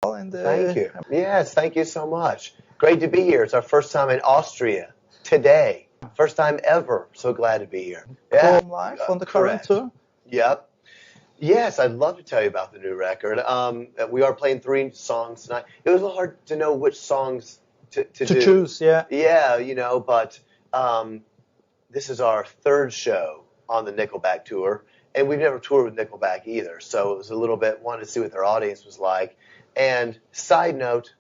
And Thank you. Yes, thank you so much. Great to be here. It's our first time in Austria today. First time ever. So glad to be here. Yeah. Perform live on the current Correct. tour. Yep. Yes, I'd love to tell you about the new record. We are playing 3 songs tonight. It was a little hard to know which songs to do. Choose, yeah. Yeah, but this is our 3rd show on the Nickelback tour, and we've never toured with Nickelback either, so it was a little bit, wanted to see what their audience was like. And side note,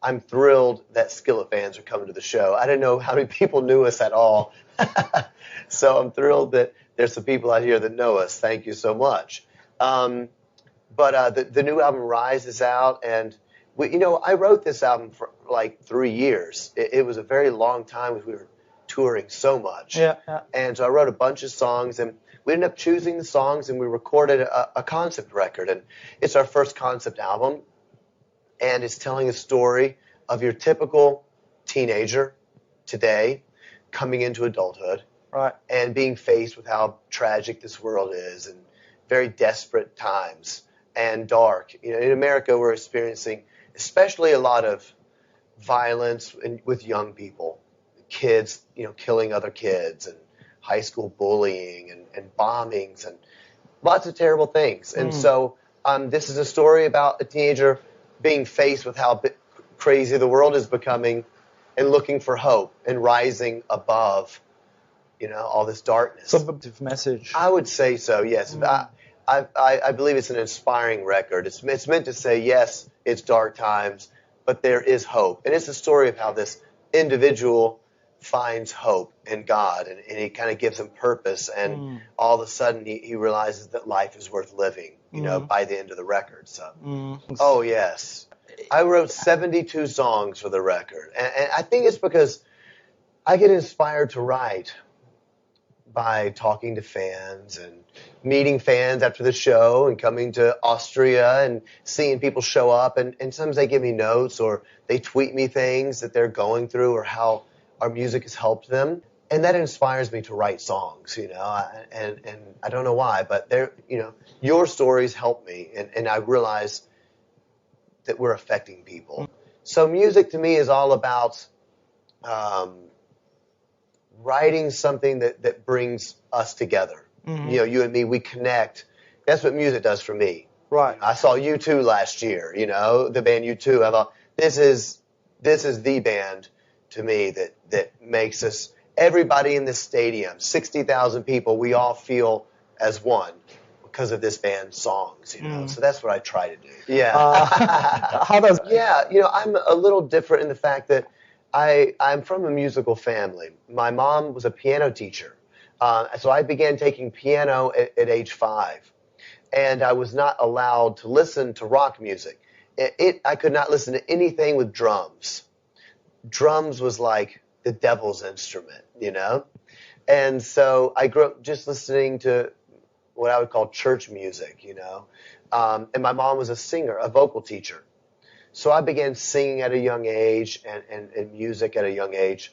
I'm thrilled that Skillet fans are coming to the show. I didn't know how many people knew us at all. So I'm thrilled that there's some people out here that know us. Thank you so much. But the new album Rise is out, and I wrote this album for like 3 years. It was a very long time because we were touring so much. Yeah. And so I wrote a bunch of songs, and we ended up choosing the songs, and we recorded a concept record. And it's our first concept album, and it's telling a story of your typical teenager today coming into adulthood. Right. And being faced with how tragic this world is and very desperate times and dark. In America, we're experiencing especially a lot of violence with young people, kids, killing other kids, and high school bullying and bombings and lots of terrible things. And so this is a story about a teenager being faced with how crazy the world is becoming and looking for hope and rising above all this darkness. Some positive message. I would say so, yes. I believe it's an inspiring record. It's meant to say, yes, it's dark times, but there is hope. And it's a story of how this individual finds hope in God, and he kind of gives him purpose, and all of a sudden he realizes that life is worth living, by the end of the record. So, Oh, yes. I wrote 72 songs for the record, and I think it's because I get inspired to write by talking to fans and meeting fans after the show and coming to Austria and seeing people show up. And sometimes they give me notes or they tweet me things that they're going through or how our music has helped them. And that inspires me to write songs, and I don't know why, but your stories help me. And I realize that we're affecting people. So music to me is all about writing something that brings us together. You and me, we connect. That's what music does for me. Right. I saw U2 last year, the band U2. I thought, this is the band to me that makes us, everybody in this stadium, 60,000 people, we all feel as one because of this band's songs, So that's what I try to do. Yeah. How does... Yeah, I'm a little different in the fact that I'm from a musical family. My mom was a piano teacher. So I began taking piano at age 5. And I was not allowed to listen to rock music. I could not listen to anything with drums. Drums was like the devil's instrument, And so I grew up just listening to what I would call church music, And my mom was a singer, a vocal teacher. So I began singing at a young age and music at a young age.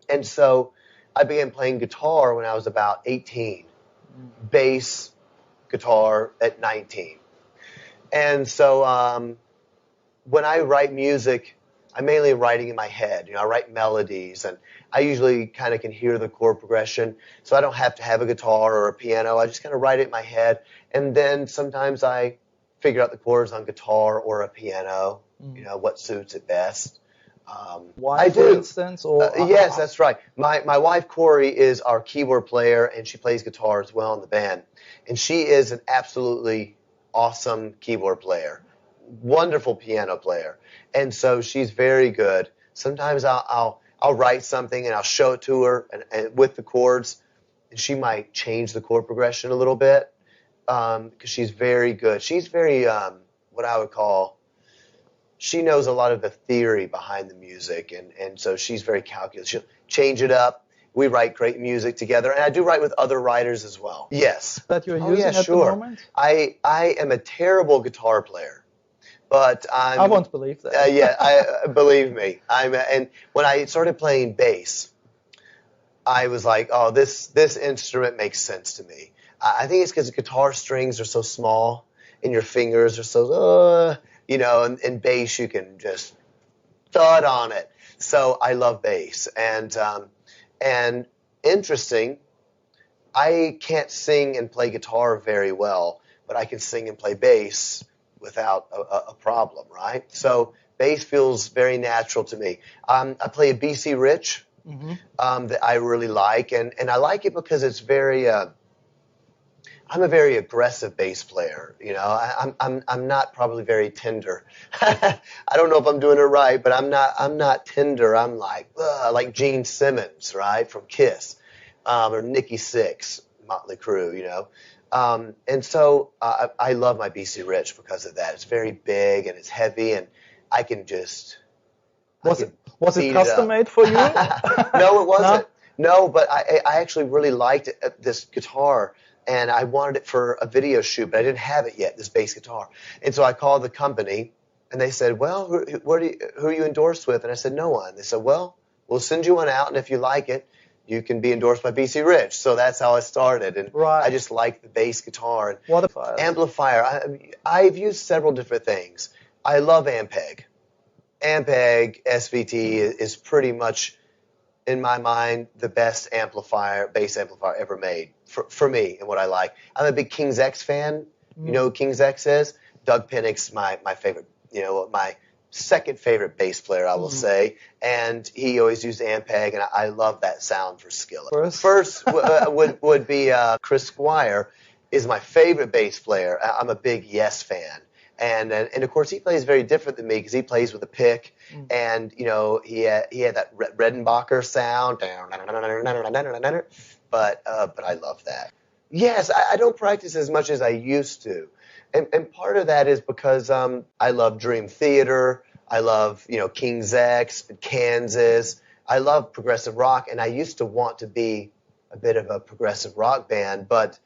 And so I began playing guitar when I was about 18, bass guitar at 19. And so when I write music, I'm mainly writing in my head. I write melodies, and I usually kind of can hear the chord progression, so I don't have to have a guitar or a piano. I just kind of write it in my head, and then sometimes I figure out the chords on guitar or a piano, what suits it best. Why, for instance? Or yes, that's right. My wife, Corey, is our keyboard player, and she plays guitar as well in the band. And she is an absolutely awesome keyboard player, wonderful piano player. And so she's very good. Sometimes I'll write something, and I'll show it to her and with the chords, and she might change the chord progression a little bit. Because she's very good. She's very, what I would call, she knows a lot of the theory behind the music, and so she's very calculated. She'll change it up. We write great music together, and I do write with other writers as well. Yes. That you're using at the moment? I am a terrible guitar player, but I won't believe that. Believe me. And when I started playing bass, I was like, oh, this instrument makes sense to me. I think it's because guitar strings are so small and your fingers are so, you know, and bass, you can just thud on it. So I love bass. And interesting, I can't sing and play guitar very well, but I can sing and play bass without a problem, right? So bass feels very natural to me. I play a BC Rich that I really like, and I like it because it's very. I'm a very aggressive bass player. You know, I'm not probably very tender. I don't know if I'm doing it right, but I'm not tender. I'm like Gene Simmons, right, from Kiss, or Nikki Sixx, Motley Crue. You know, and so I love my BC Rich because of that. It's very big and it's heavy, and I can just. Was it custom made for you? No, it wasn't. No, but I actually really liked this guitar. And I wanted it for a video shoot, but I didn't have it yet, this bass guitar. And so I called the company, and they said, well, who are you endorsed with? And I said, no one. They said, well, we'll send you one out, and if you like it, you can be endorsed by BC Rich. So that's how I started. And I just liked the bass guitar. And what amplifier? I've used several different things. I love Ampeg. Ampeg SVT is pretty much, in my mind, the best bass amplifier ever made for me and what I like. I'm a big King's X fan. You know who King's X is? Doug Pinnick's my favorite, you know, my second favorite bass player, I will say. And he always used Ampeg, and I love that sound for Skillet. First would be Chris Squire is my favorite bass player. I'm a big Yes fan. And of course he plays very different than me because he plays with a pick, and you know he had that Redenbacher sound, but I love that. Yes, I don't practice as much as I used to, and part of that is because I love Dream Theater, I love King's X, Kansas, I love progressive rock, and I used to want to be a bit of a progressive rock band, but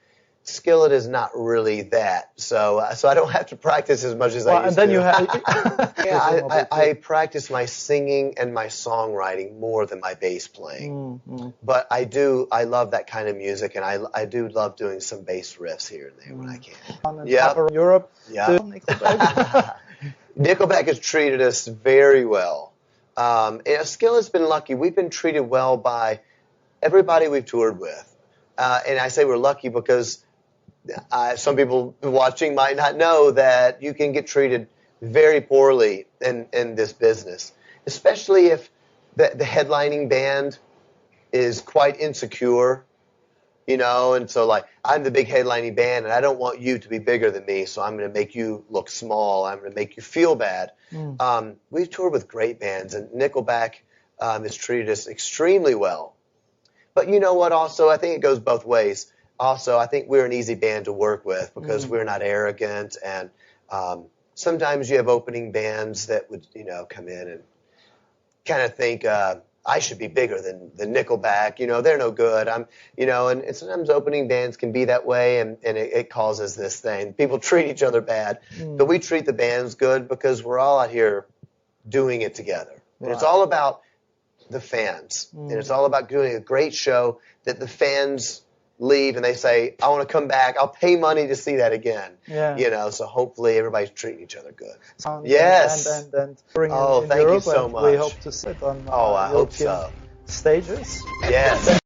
Skillet is not really that, so I don't have to practice as much as I used to. And then you have I practice my singing and my songwriting more than my bass playing. But I love that kind of music, and I do love doing some bass riffs here and there when I can. Europe. Yeah. Nickelback has treated us very well. Skillet's been lucky. We've been treated well by everybody we've toured with, and I say we're lucky because. Some people watching might not know that you can get treated very poorly in this business, especially if the headlining band is quite insecure, and so like I'm the big headlining band and I don't want you to be bigger than me, so I'm going to make you look small. I'm going to make you feel bad. We've toured with great bands, and Nickelback has treated us extremely well. But you know what, also, I think it goes both ways. Also, I think we're an easy band to work with because we're not arrogant, and sometimes you have opening bands that would, come in and kind of think I should be bigger than Nickelback. They're no good. And sometimes opening bands can be that way, and it causes this thing. People treat each other bad, but we treat the bands good because we're all out here doing it together. And it's all about the fans, and it's all about doing a great show that the fans leave and they say, I want to come back. I'll pay money to see that again. So hopefully everybody's treating each other good. Yes. And thank you so much. We hope to sit on I hope so. stages. Yes.